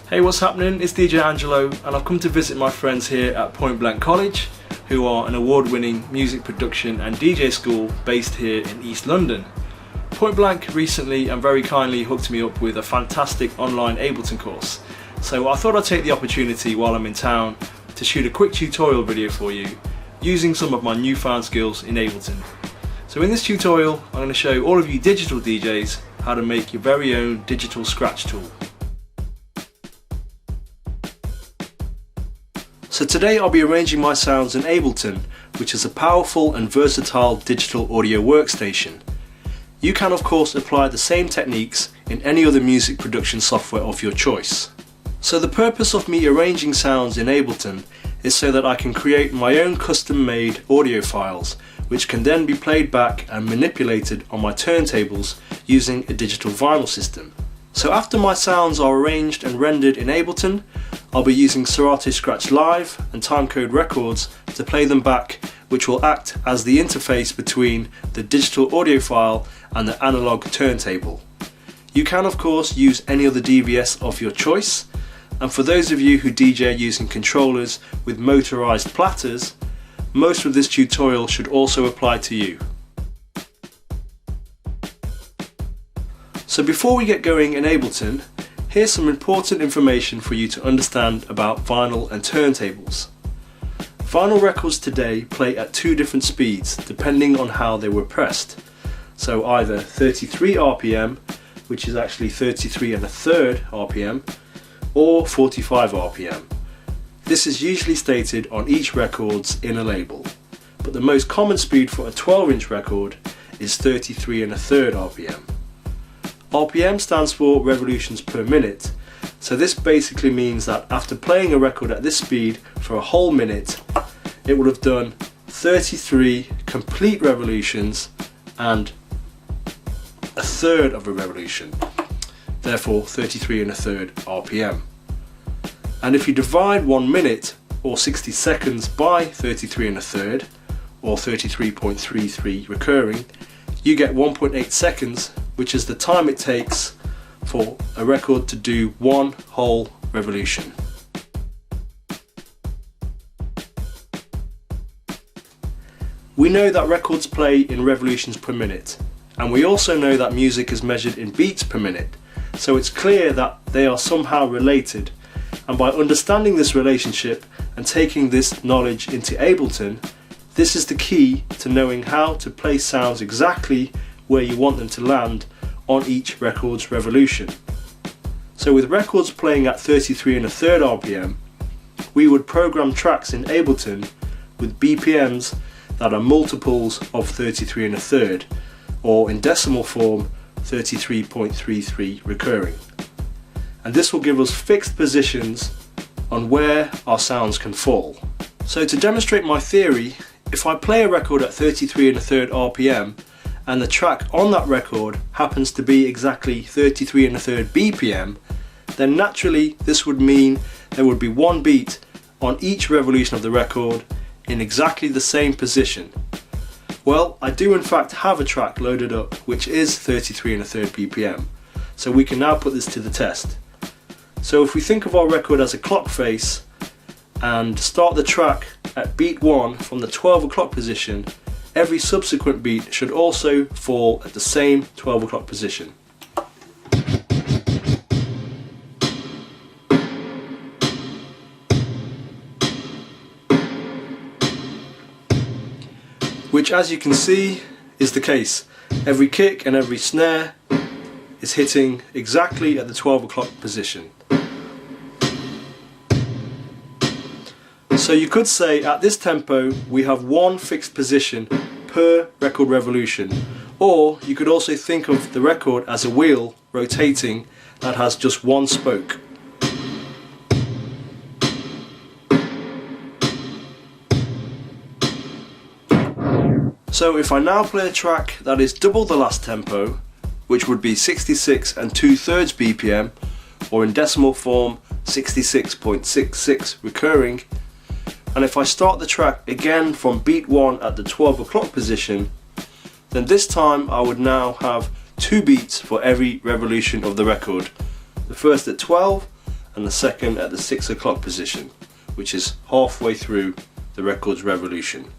Hey, what's happening? It's DJ Angelo and I've come to visit my friends here at Point Blank College, who are an award-winning music production and DJ school based here in East London. Point Blank recently and very kindly hooked me up with a fantastic online Ableton course. So I thought I'd take the opportunity while I'm in town to shoot a quick tutorial video for you using some of my newfound skills in Ableton. So in this tutorial I'm going to show all of you digital DJs how to make your very own digital scratch tool. So today I'll be arranging my sounds in Ableton, which is a powerful and versatile digital audio workstation. You can of course apply the same techniques in any other music production software of your choice. So the purpose of me arranging sounds in Ableton is so that I can create my own custom-made audio files, which can then be played back and manipulated on my turntables using a digital vinyl system. So after my sounds are arranged and rendered in Ableton, I'll be using Serato Scratch Live and Timecode Records to play them back, which will act as the interface between the digital audio file and the analog turntable. You can of course use any other DVS of your choice, and for those of you who DJ using controllers with motorized platters, most of this tutorial should also apply to you. So before we get going in Ableton, here's some important information for you to understand about vinyl and turntables. Vinyl records today play at two different speeds depending on how they were pressed. So either 33 RPM, which is actually 33 1/3 RPM, or 45 RPM. This is usually stated on each record's inner label, but the most common speed for a 12-inch record is 33 1/3 RPM. RPM stands for revolutions per minute, so this basically means that after playing a record at this speed for a whole minute, it would have done 33 complete revolutions and a third of a revolution, therefore 33 1/3 RPM. And if you divide 1 minute or 60 seconds by 33 1/3 or 33.33 recurring, you get 1.8 seconds, which is the time it takes for a record to do one whole revolution. We know that records play in revolutions per minute, and we also know that music is measured in beats per minute, so it's clear that they are somehow related, and by understanding this relationship and taking this knowledge into Ableton, this is the key to knowing how to place sounds exactly where you want them to land on each record's revolution. So with records playing at 33 1/3 RPM, we would program tracks in Ableton with BPMs that are multiples of 33 1/3, or in decimal form 33.33 recurring. And this will give us fixed positions on where our sounds can fall. So to demonstrate my theory, if I play a record at 33 1/3 RPM and the track on that record happens to be exactly 33 1/3 BPM, then naturally this would mean there would be one beat on each revolution of the record in exactly the same position. Well, I do in fact have a track loaded up which is 33 1/3 BPM, so we can now put this to the test. So if we think of our record as a clock face and start the track at beat 1 from the 12 o'clock position, every subsequent beat should also fall at the same 12 o'clock position. Which, as you can see, is the case. Every kick and every snare is hitting exactly at the 12 o'clock position. So you could say at this tempo we have one fixed position per record revolution, or you could also think of the record as a wheel rotating that has just one spoke. So if I now play a track that is double the last tempo, which would be 66 2/3 BPM, or in decimal form 66.66 recurring, and if I start the track again from beat 1 at the 12 o'clock position, then this time I would now have 2 beats for every revolution of the record. The first at 12 and the second at the 6 o'clock position, which is halfway through the record's revolution.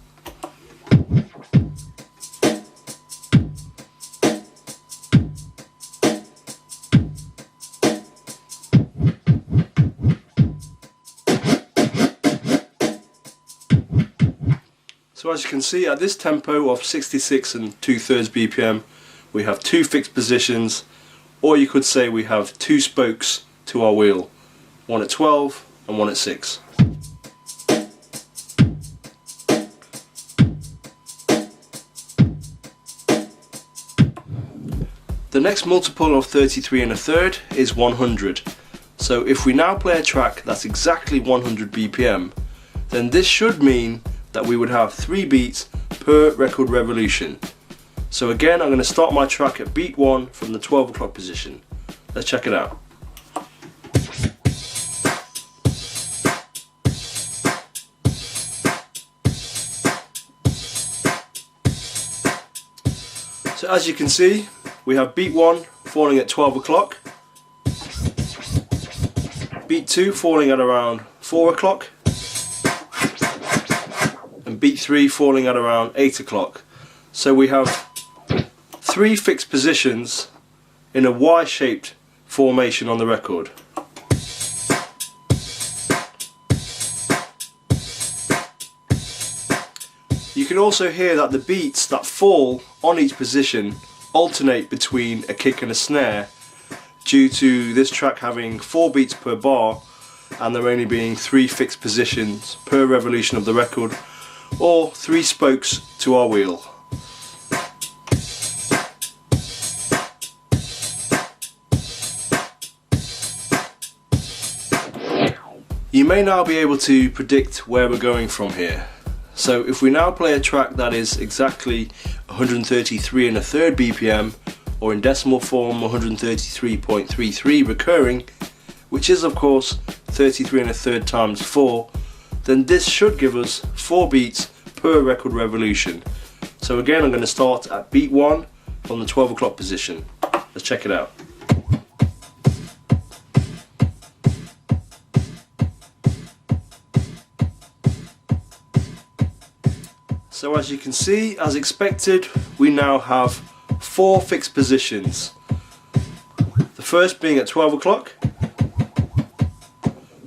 So as you can see, at this tempo of 66 and 2/3 BPM, we have 2 fixed positions, or you could say we have 2 spokes to our wheel, one at 12 and one at 6. The next multiple of 33 1/3 is 100. So if we now play a track that's exactly 100 BPM, then this should mean that we would have 3 beats per record revolution. So again, I'm going to start my track at beat 1 from the 12 o'clock position. Let's check it out. So as you can see, we have beat 1 falling at 12 o'clock, beat 2 falling at around 4 o'clock, and beat 3 falling at around 8 o'clock. So we have 3 fixed positions in a Y-shaped formation on the record. You can also hear that the beats that fall on each position alternate between a kick and a snare, due to this track having 4 beats per bar and there only being 3 fixed positions per revolution of the record, or 3 spokes to our wheel. You may now be able to predict where we're going from here. So if we now play a track that is exactly 133 1/3 BPM, or in decimal form 133.33 recurring, which is of course 33 1/3 times 4, then this should give us 4 beats per record revolution. So again, I'm going to start at beat 1 from the 12 o'clock position. Let's check it out. So as you can see, as expected, we now have 4 fixed positions. The first being at 12 o'clock,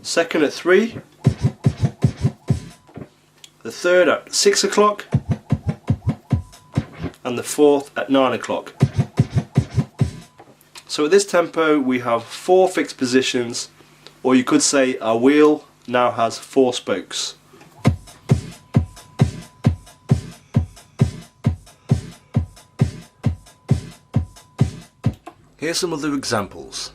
second at 3, the third at 6 o'clock, and the fourth at 9 o'clock. So at this tempo we have 4 fixed positions, or you could say our wheel now has 4 spokes. Here's some other examples.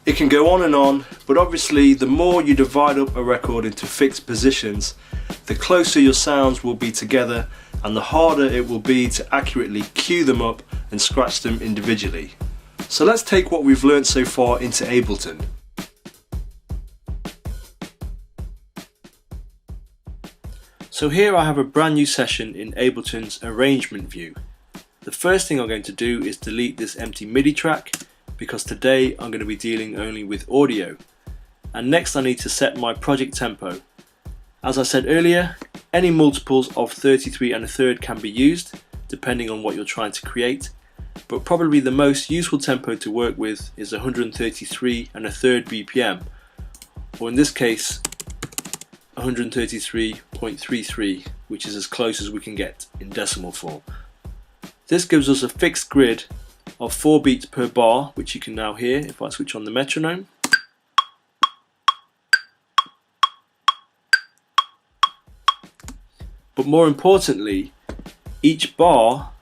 It can go on, but obviously the more you divide up a record into fixed positions, the closer your sounds will be together and the harder it will be to accurately cue them up and scratch them individually. So let's take what we've learned so far into Ableton. So here I have a brand new session in Ableton's arrangement view. The first thing I'm going to do is delete this empty MIDI track, because today I'm going to be dealing only with audio. And next I need to set my project tempo. As I said earlier, any multiples of 33 1/3 can be used, depending on what you're trying to create. But probably the most useful tempo to work with is 133 1/3 BPM, or in this case 133.33, which is as close as we can get in decimal form. This gives us a fixed grid of 4 beats per bar, which you can now hear if I switch on the metronome. But more importantly, each bar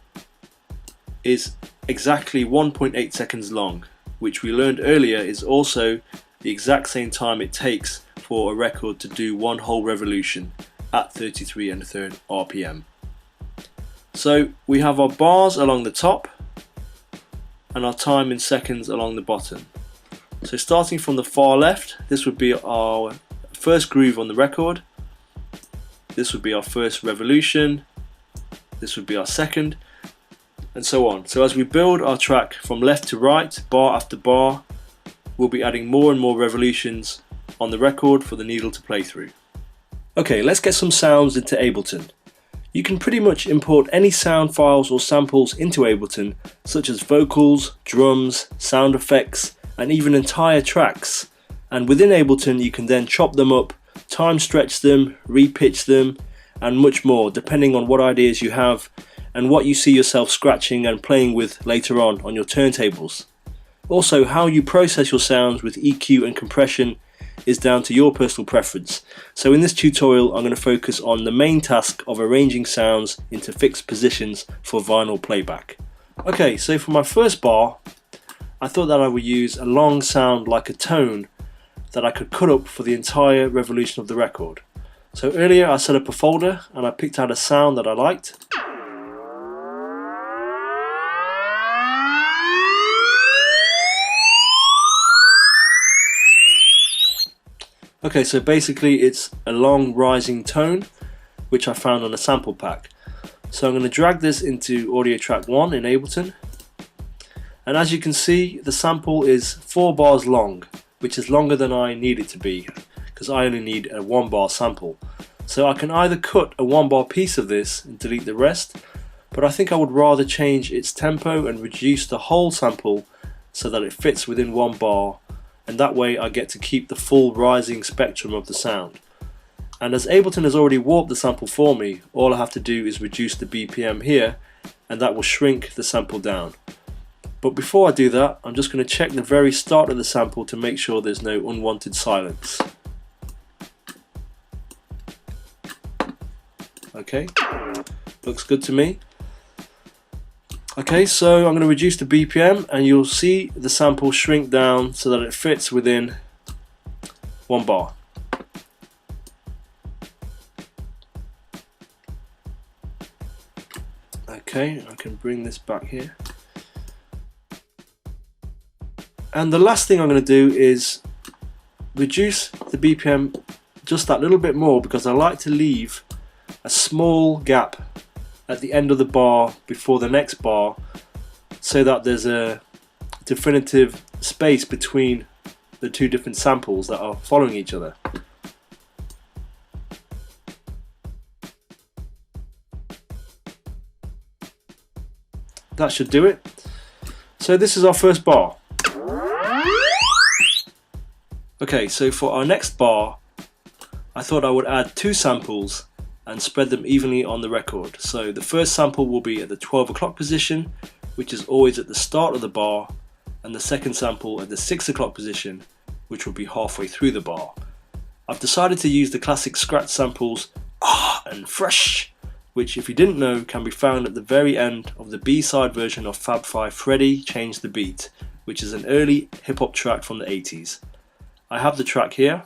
is exactly 1.8 seconds long, which we learned earlier is also the exact same time it takes for a record to do one whole revolution at 33 1/3 RPM. So we have our bars along the top and our time in seconds along the bottom. So starting from the far left, this would be our first groove on the record, this would be our first revolution, this would be our second, and so on. So as we build our track from left to right, bar after bar, we'll be adding more and more revolutions on the record for the needle to play through. Okay, let's get some sounds into Ableton. You can pretty much import any sound files or samples into Ableton, such as vocals, drums, sound effects, and even entire tracks. And within Ableton you can then chop them up, time stretch them, repitch them, and much more, depending on what ideas you have and what you see yourself scratching and playing with later on your turntables. Also, how you process your sounds with EQ and compression is down to your personal preference. So in this tutorial I'm going to focus on the main task of arranging sounds into fixed positions for vinyl playback. Okay, so for my first bar, I thought that I would use a long sound like a tone that I could cut up for the entire revolution of the record. So earlier I set up a folder and I picked out a sound that I liked. Okay, so basically it's a long rising tone which I found on a sample pack. So I'm going to drag this into audio track 1 in Ableton, and as you can see the sample is 4 bars long, which is longer than I need it to be because I only need a 1 bar sample. So I can either cut a 1 bar piece of this and delete the rest, but I think I would rather change its tempo and reduce the whole sample so that it fits within 1 bar, and that way I get to keep the full rising spectrum of the sound. And as Ableton has already warped the sample for me, all I have to do is reduce the BPM here and that will shrink the sample down. But before I do that, I'm just going to check the very start of the sample to make sure there's no unwanted silence. Okay, looks good to me. Okay, so I'm going to reduce the BPM and you'll see the sample shrink down so that it fits within 1 bar. Okay, I can bring this back here. And the last thing I'm going to do is reduce the BPM just that little bit more, because I like to leave a small gap at the end of the bar before the next bar so that there's a definitive space between the 2 different samples that are following each other. That should do it. So this is our first bar. Okay, so for our next bar I thought I would add 2 samples and spread them evenly on the record. So the first sample will be at the 12 o'clock position, which is always at the start of the bar, and the second sample at the 6 o'clock position, which will be halfway through the bar. I've decided to use the classic scratch samples and Fresh, which, if you didn't know, can be found at the very end of the B-side version of Fab 5 Freddy Change the Beat, which is an early hip-hop track from the 80s. I have the track here.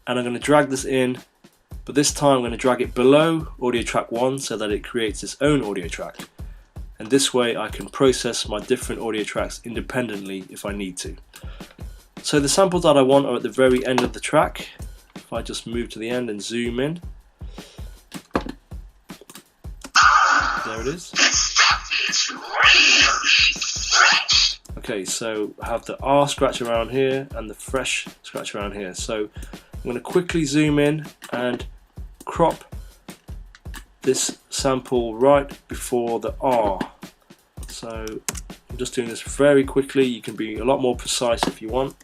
And I'm going to drag this in but this time I'm going to drag it below audio track 1 so that it creates its own audio track, and this way I can process my different audio tracks independently if I need to. So the samples that I want are at the very end of the track. If I just move to the end and zoom in, there it is. Okay, so I have the R scratch around here and the fresh scratch around here. So I'm going to quickly zoom in and crop this sample right before the R. So I'm just doing this very quickly. You can be a lot more precise if you want.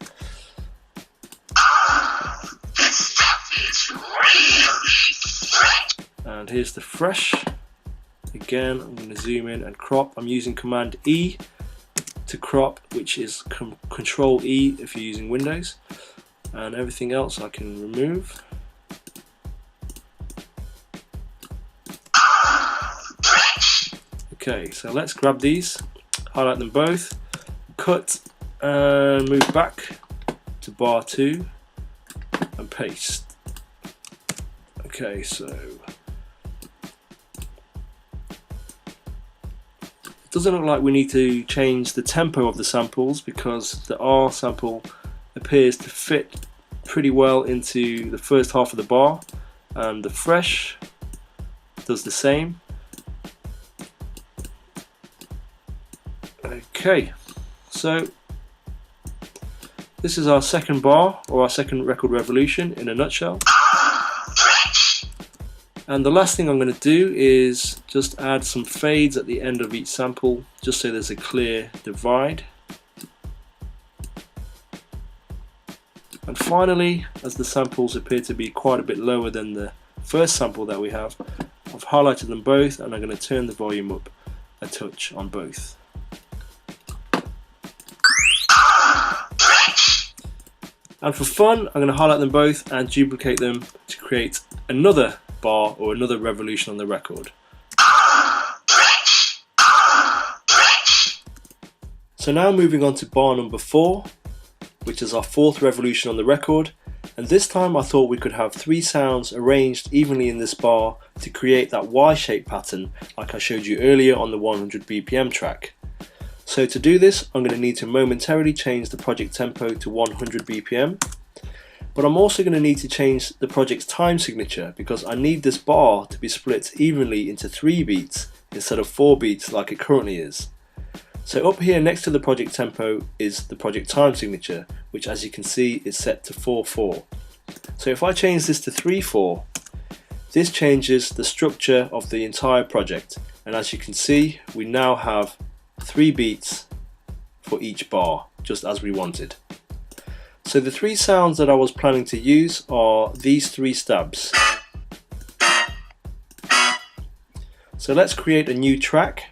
And here's the fresh. Again, I'm going to zoom in and crop. I'm using Command E to crop, which is Control E if you're using Windows, and everything else I can remove. Okay, so let's grab these, highlight them both, cut and move back to bar 2 and paste. Okay, so it doesn't look like we need to change the tempo of the samples because the R sample appears to fit pretty well into the first half of the bar, and the fresh does the same. Okay, so this is our second bar, or our second record revolution in a nutshell. And the last thing I'm going to do is just add some fades at the end of each sample, just so there's a clear divide. And finally, as the samples appear to be quite a bit lower than the first sample that we have, I've highlighted them both and I'm going to turn the volume up a touch on both. And for fun, I'm going to highlight them both and duplicate them to create another bar or another revolution on the record. So now moving on to bar number 4, which is our fourth revolution on the record, and this time I thought we could have 3 sounds arranged evenly in this bar to create that Y-shaped pattern like I showed you earlier on the 100 BPM track. So to do this, I'm going to need to momentarily change the project tempo to 100 BPM. But I'm also going to need to change the project's time signature because I need this bar to be split evenly into 3 beats instead of 4 beats like it currently is. So up here next to the project tempo is the project time signature, which as you can see is set to 4/4. So if I change this to 3/4, this changes the structure of the entire project, and as you can see we now have 3 beats for each bar, just as we wanted. So the 3 sounds that I was planning to use are these 3 stabs. So let's create a new track.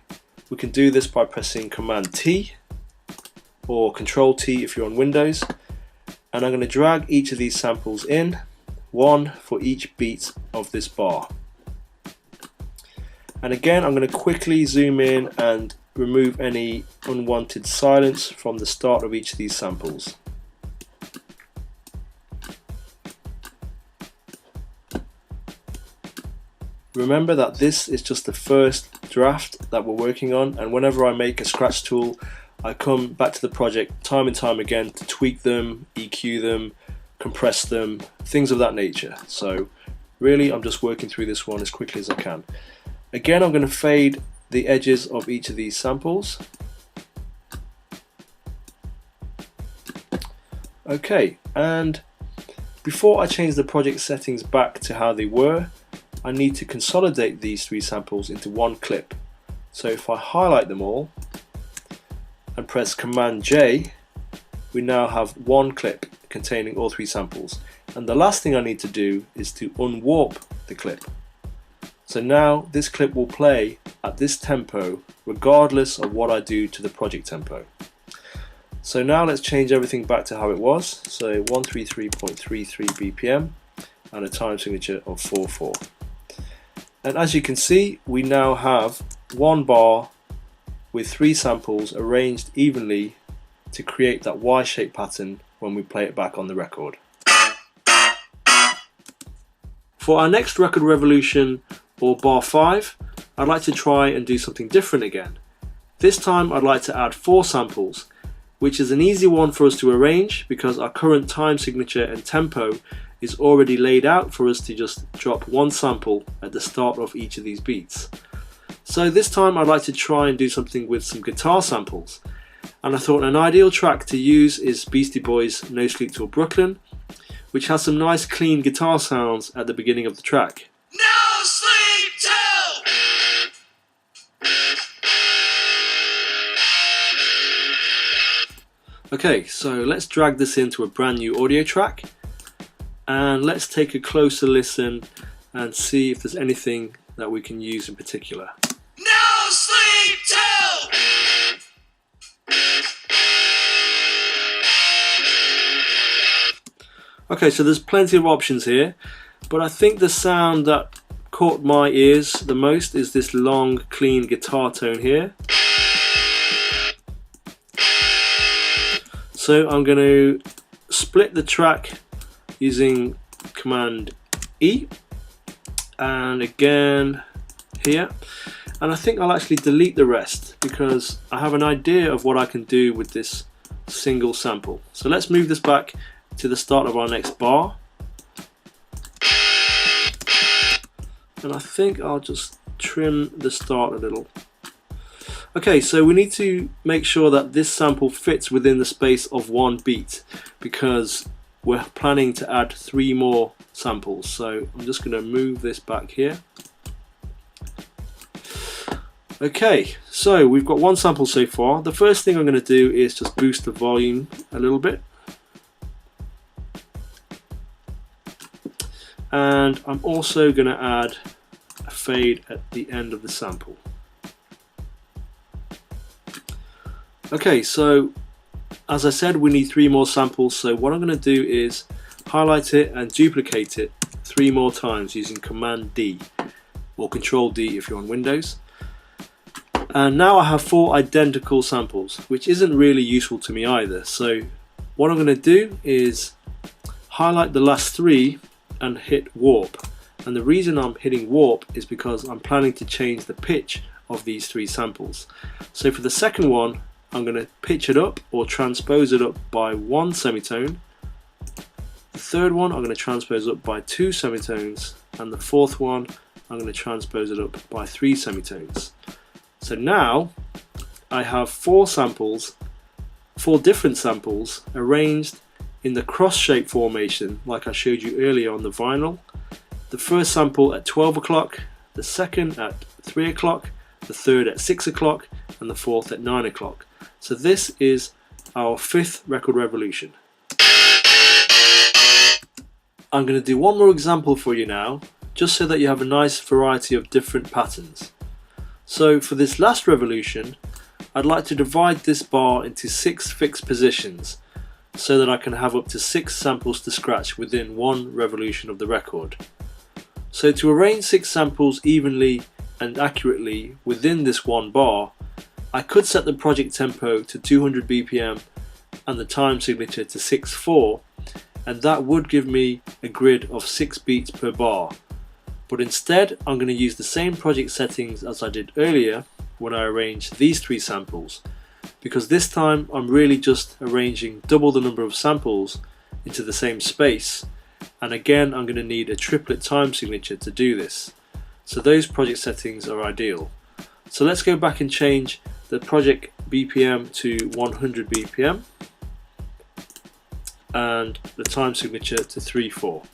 We can do this by pressing Command T or Control T if you're on Windows, and I'm going to drag each of these samples in, 1 for each beat of this bar. And again I'm going to quickly zoom in and remove any unwanted silence from the start of each of these samples. Remember that this is just the first draft that we're working on, and whenever I make a scratch tool I come back to the project time and time again to tweak them, EQ them, compress them, things of that nature. So really I'm just working through this one as quickly as I can. Again I'm going to fade the edges of each of these samples. Okay, and before I change the project settings back to how they were, I need to consolidate these 3 samples into one clip. So if I highlight them all and press Command J, we now have one clip containing all 3 samples. And the last thing I need to do is to unwarp the clip. So now this clip will play at this tempo regardless of what I do to the project tempo. So now let's change everything back to how it was. So 133.33 BPM and a time signature of 4/4. And as you can see, we now have one bar with 3 samples arranged evenly to create that Y-shaped pattern when we play it back on the record. For our next record revolution, or bar 5, I'd like to try and do something different again. This time I'd like to add 4 samples, which is an easy one for us to arrange because our current time signature and tempo is already laid out for us to just drop 1 sample at the start of each of these beats. So this time I'd like to try and do something with some guitar samples, and I thought an ideal track to use is Beastie Boys' No Sleep Till Brooklyn, which has some nice clean guitar sounds at the beginning of the track. No sleep till. Okay, so let's drag this into a brand new audio track and let's take a closer listen and see if there's anything that we can use in particular. No sleep till. Okay, so there's plenty of options here, but I think the sound that caught my ears the most is this long, clean guitar tone here. So I'm going to split the track using Command E, and again here, and I think I'll actually delete the rest because I have an idea of what I can do with this single sample. So let's move this back to the start of our next bar, and I think I'll just trim the start a little. Okay, so we need to make sure that this sample fits within the space of 1 beat because we're planning to add 3 more samples. So I'm just going to move this back here. Okay, so we've got 1 sample so far. The first thing I'm going to do is just boost the volume a little bit. And I'm also going to add a fade at the end of the sample. Okay, so as I said, we need 3 more samples, so what I'm going to do is highlight it and duplicate it 3 more times using Command D or Control D if you're on Windows. And now I have 4 identical samples, which isn't really useful to me either. So what I'm going to do is highlight the last 3 and hit warp. And the reason I'm hitting warp is because I'm planning to change the pitch of these 3 samples. So for the second one, I'm going to pitch it up or transpose it up by 1 semitone. The third one I'm going to transpose up by 2 semitones, and the fourth one I'm going to transpose it up by 3 semitones. So now I have 4 samples, 4 different samples arranged in the cross shape formation like I showed you earlier on the vinyl. The first sample at 12 o'clock, the second at 3 o'clock, the third at 6 o'clock, and the fourth at 9 o'clock. So this is our 5th record revolution. I'm going to do one more example for you now, just so that you have a nice variety of different patterns. So for this last revolution, I'd like to divide this bar into 6 fixed positions, so that I can have up to 6 samples to scratch within 1 revolution of the record. So to arrange 6 samples evenly and accurately within this 1 bar, I could set the project tempo to 200 BPM and the time signature to 6/4, and that would give me a grid of 6 beats per bar. But instead I'm going to use the same project settings as I did earlier when I arranged these 3 samples, because this time I'm really just arranging double the number of samples into the same space, and again I'm going to need a triplet time signature to do this. So those project settings are ideal. So let's go back and change the project BPM to 100 BPM and the time signature to 3/4.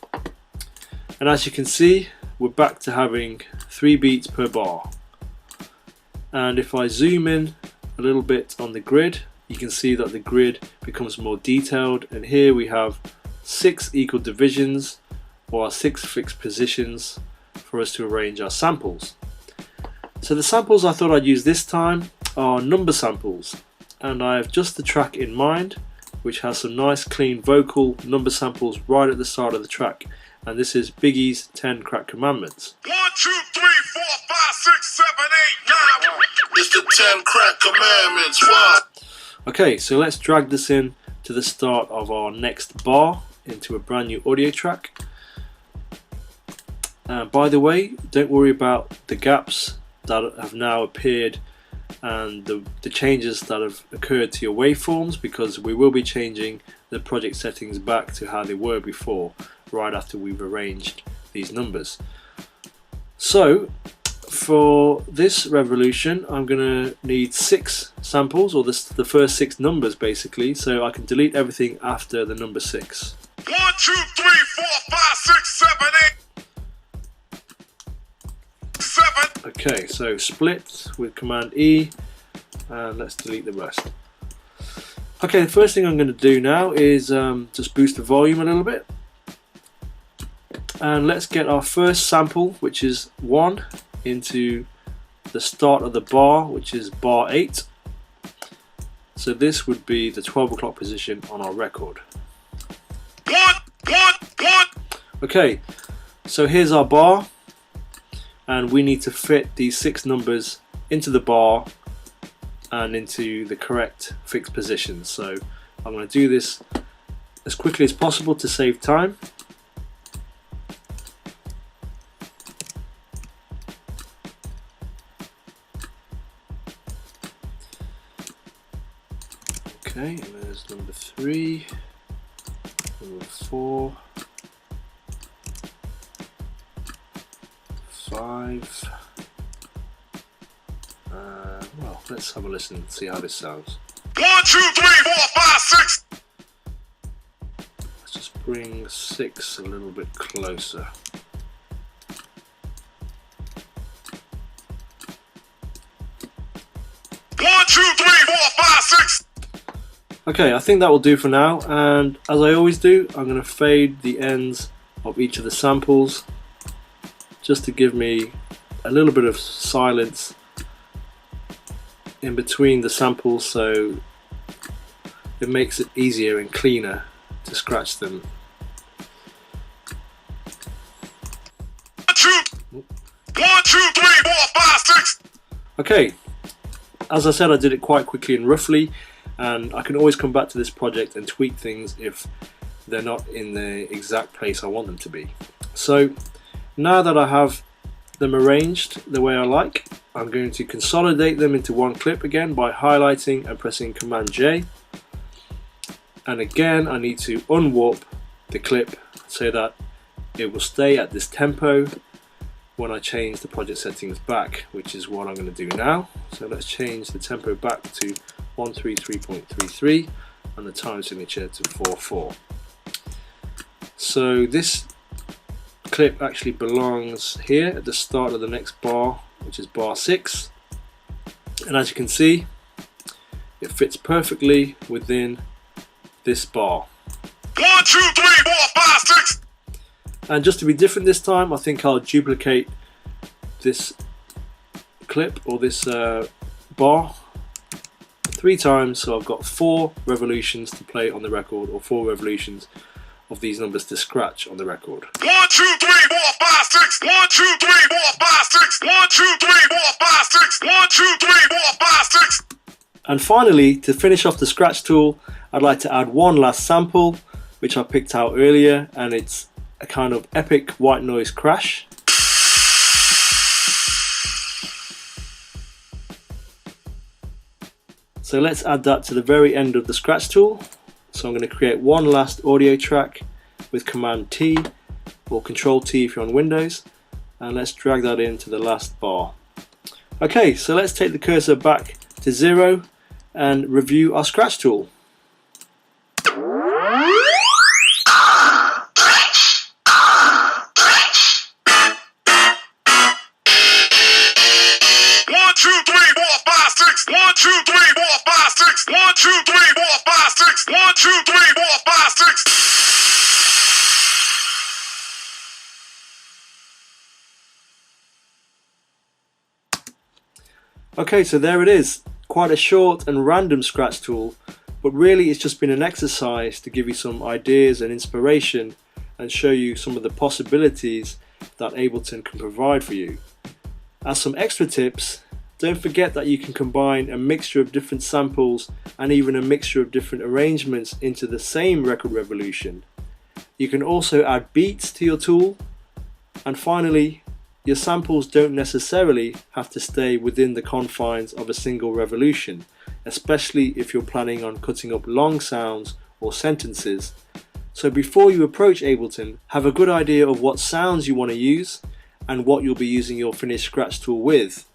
And as you can see, we're back to having 3 beats per bar. And if I zoom in a little bit on the grid, you can see that the grid becomes more detailed, and here we have 6 equal divisions, or 6 fixed positions for us to arrange our samples. So the samples I thought I'd use this time are number samples, and I have just the track in mind, which has some nice clean vocal number samples right at the start of the track, and this is Biggie's 10 Crack Commandments. 1, 2, 3, 4, 5, 6, 7, 8, 9. It's the 10 Crack Commandments. What? Okay, so let's drag this in to the start of our next bar into a brand new audio track. By the way, don't worry about the gaps that have now appeared and the changes that have occurred to your waveforms, because we will be changing the project settings back to how they were before, right after we've arranged these numbers. So for this revolution, I'm going to need 6 samples, or the first 6 numbers basically, so I can delete everything after the number 6. 1, 2, 3, 4, 5, 6, 7, 8, 7. Okay, so split with Command E, and let's delete the rest. Okay, the first thing I'm going to do now is just boost the volume a little bit. And let's get our first sample, which is 1, into the start of the bar, which is bar 8. So this would be the 12 o'clock position on our record. Okay, so here's our bar, and we need to fit these 6 numbers into the bar and into the correct fixed positions. So I'm going to do this as quickly as possible to save time. Okay, and there's number 3, number 4, 5. Well, let's have a listen and see how this sounds. 1, 2, 3, 4, 5, 6. Let's just bring 6 a little bit closer. Okay, I think that will do for now, and as I always do, I'm going to fade the ends of each of the samples just to give me a little bit of silence in between the samples, so it makes it easier and cleaner to scratch them. 1, 2, 3, 4, 5, 6. Okay, as I said, I did it quite quickly and roughly, and I can always come back to this project and tweak things if they're not in the exact place I want them to be. So now that I have them arranged the way I like, I'm going to consolidate them into one clip again by highlighting and pressing Command J. And again, I need to unwarp the clip so that it will stay at this tempo when I change the project settings back, which is what I'm going to do now. So let's change the tempo back to 133.33 and the time signature to 4/4. So this clip actually belongs here at the start of the next bar, which is bar 6, and as you can see, it fits perfectly within this bar. 1, 2, 3, 4, 5, 6. And just to be different this time, I think I'll duplicate this clip or this bar 3 times, so I've got 4 revolutions to play on the record, or 4 revolutions of these numbers to scratch on the record. 1, 2, 3, 4, 5, 6. 1, 2, 3, 4, 5, 6. 1, 2, 3, 4, 5, 6. 1, 2, 3, 4, 5, 6. And finally, to finish off the scratch tool, I'd like to add one last sample, which I picked out earlier, and it's a kind of epic white noise crash. So let's add that to the very end of the scratch tool. So I'm going to create one last audio track with Command T or Control T if you're on Windows, and let's drag that into the last bar. Okay, so let's take the cursor back to 0 and review our scratch tool. 1, 2, 3, 4, 5, 6. 1, 2, 3, 4, 5, 6. 1, 2, 3, 4, 5, 6. Okay, so there it is. Quite a short and random scratch tool, but really it's just been an exercise to give you some ideas and inspiration and show you some of the possibilities that Ableton can provide for you. As some extra tips, don't forget that you can combine a mixture of different samples and even a mixture of different arrangements into the same record revolution. You can also add beats to your tool And finally, your samples don't necessarily have to stay within the confines of a single revolution, especially if you're planning on cutting up long sounds or sentences. So before you approach Ableton, have a good idea of what sounds you want to use and what you'll be using your finished scratch tool with.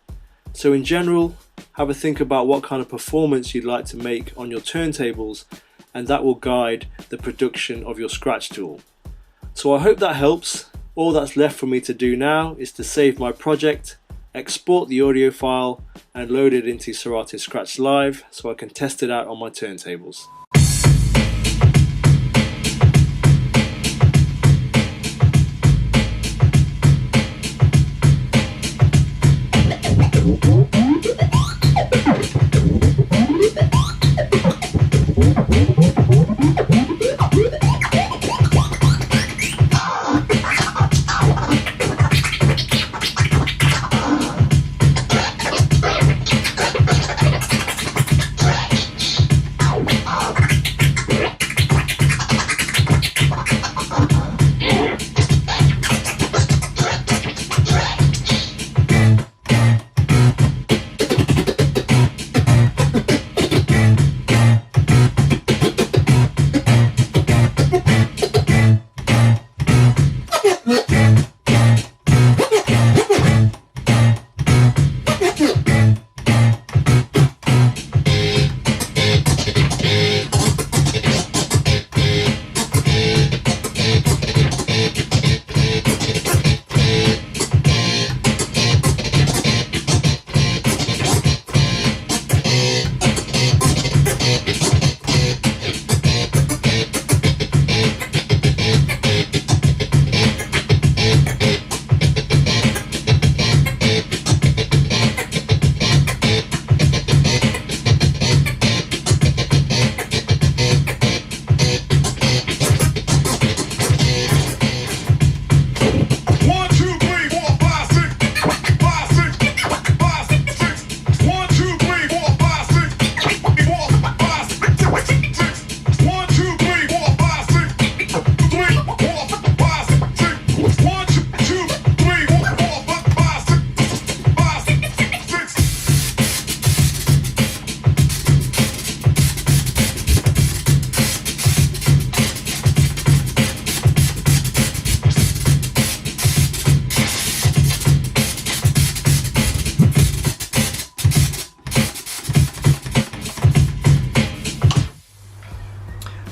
So in general, have a think about what kind of performance you'd like to make on your turntables, and that will guide the production of your scratch tool. So I hope that helps. All that's left for me to do now is to save my project, export the audio file and load it into Serato Scratch Live so I can test it out on my turntables.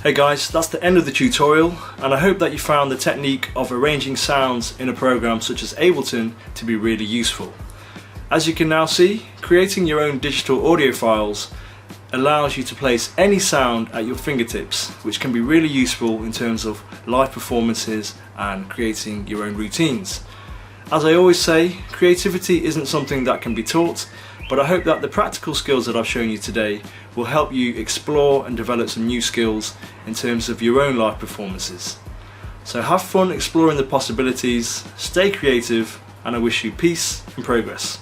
Hey guys, that's the end of the tutorial, and I hope that you found the technique of arranging sounds in a program such as Ableton to be really useful. As you can now see, creating your own digital audio files allows you to place any sound at your fingertips, which can be really useful in terms of live performances and creating your own routines. As I always say, creativity isn't something that can be taught, but I hope that the practical skills that I've shown you today will help you explore and develop some new skills in terms of your own live performances. So have fun exploring the possibilities, stay creative, and I wish you peace and progress.